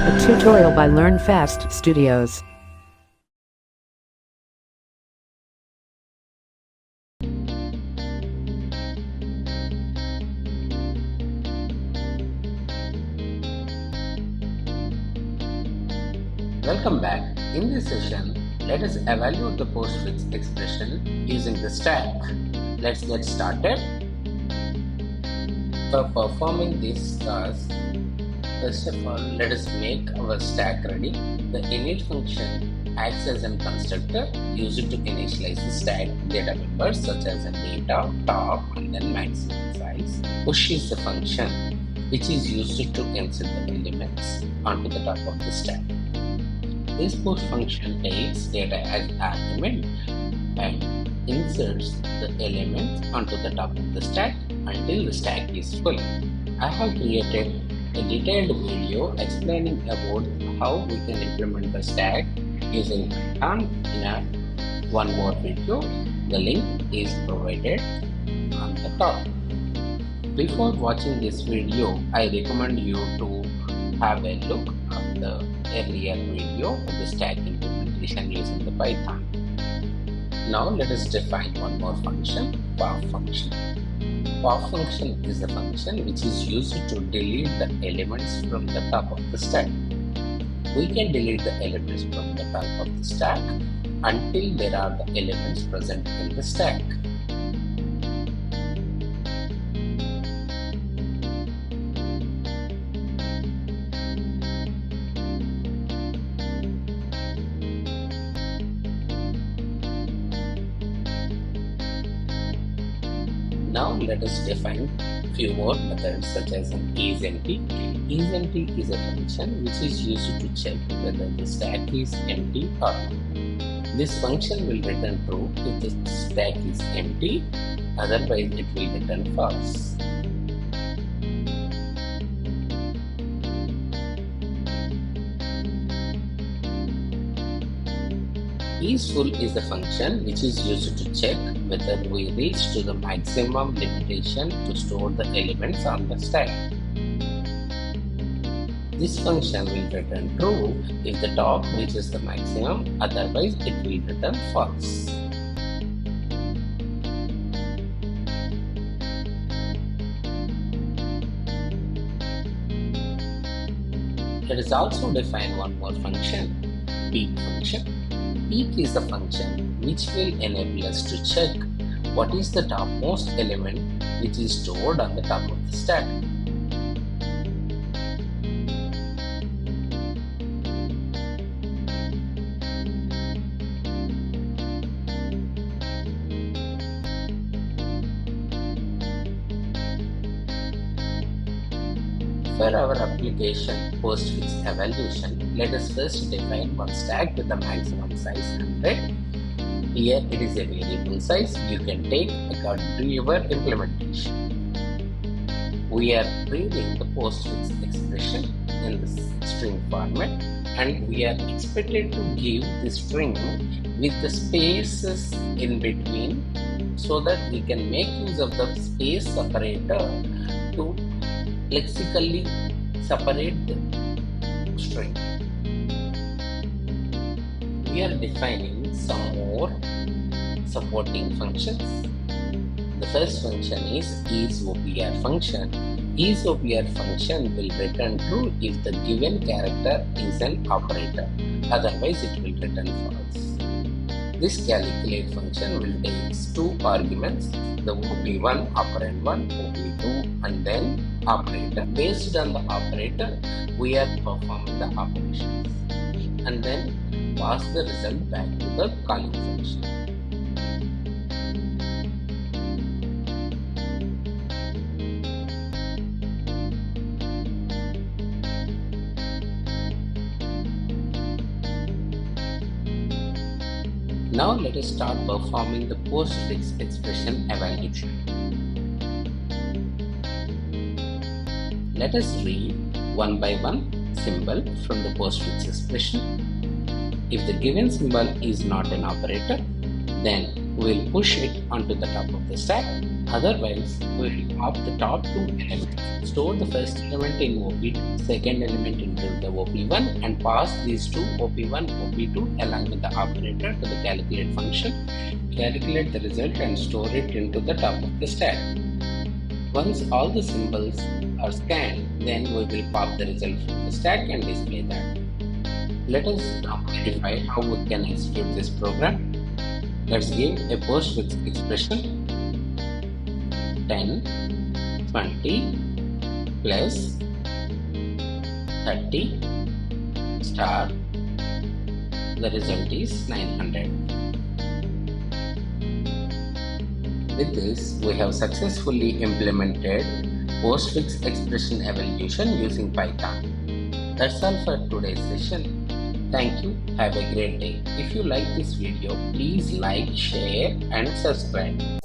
A tutorial by Learn Fast Studios. Welcome back. In this session, let us evaluate the postfix expression using the stack. Let's get started. For performing this task, first of all, let us make our stack ready. The init function acts as a constructor used to initialize the stack data members such as a data, top, and then maximum size. Push is the function which is used to insert the elements onto the top of the stack. This push function takes data as argument and inserts the elements onto the top of the stack until the stack is full. I have created a detailed video explaining about how we can implement the stack using Python in one more video. The link is provided on the top. Before watching this video, I recommend you to have a look at the earlier video of the stack implementation using the Python. Now let us define one more function, pop function. Pop function is a function which is used to delete the elements from the top of the stack. We can delete the elements from the top of the stack until there are the elements present in the stack. Now let us define few more methods such as an isEmpty. IsEmpty is a function which is used to check whether the stack is empty or not. This function will return true if the stack is empty, otherwise it will return false. IsFull is a function which is used to check whether we reach to the maximum limitation to store the elements on the stack. This function will return true if the top reaches the maximum, otherwise it will return false. Let us also define one more function, peek function. Peek is the function which will enable us to check what is the topmost element which is stored on the top of the stack. For our application Postfix evaluation, let us first define one stack with the maximum size 100. Here it is a variable size you can take according to your implementation. We are reading the Postfix expression in the string format, and we are expected to give the string with the spaces in between so that we can make use of the space separator to lexically separate the string. We are defining some more supporting functions. The first function is isOpr function. IsOpr function will return true if the given character is an operator, otherwise it will return false. This calculate function will take two arguments, the op1, operand 1, op2, and then operator. Based on the operator, we are performing the operations and then pass the result back to the calling function. Now let us start performing the postfix expression evaluation. Let us read one by one symbol from the postfix expression. If the given symbol is not an operator, then we will push it onto the top of the stack. Otherwise, we will pop the top two elements, store the first element in OP2, second element into the OP1, and pass these two OP1, OP2 along with the operator to the calculate function, calculate the result and store it into the top of the stack. Once all the symbols are scanned, then we will pop the result from the stack and display that. Let us now verify how we can execute this program. Let's give a postfix expression 10, 20 plus 30 star. The result is 900. With this, we have successfully implemented postfix expression evaluation using Python. That's all for today's session. Thank you. Have a great day. If you like this video, please like, share and subscribe.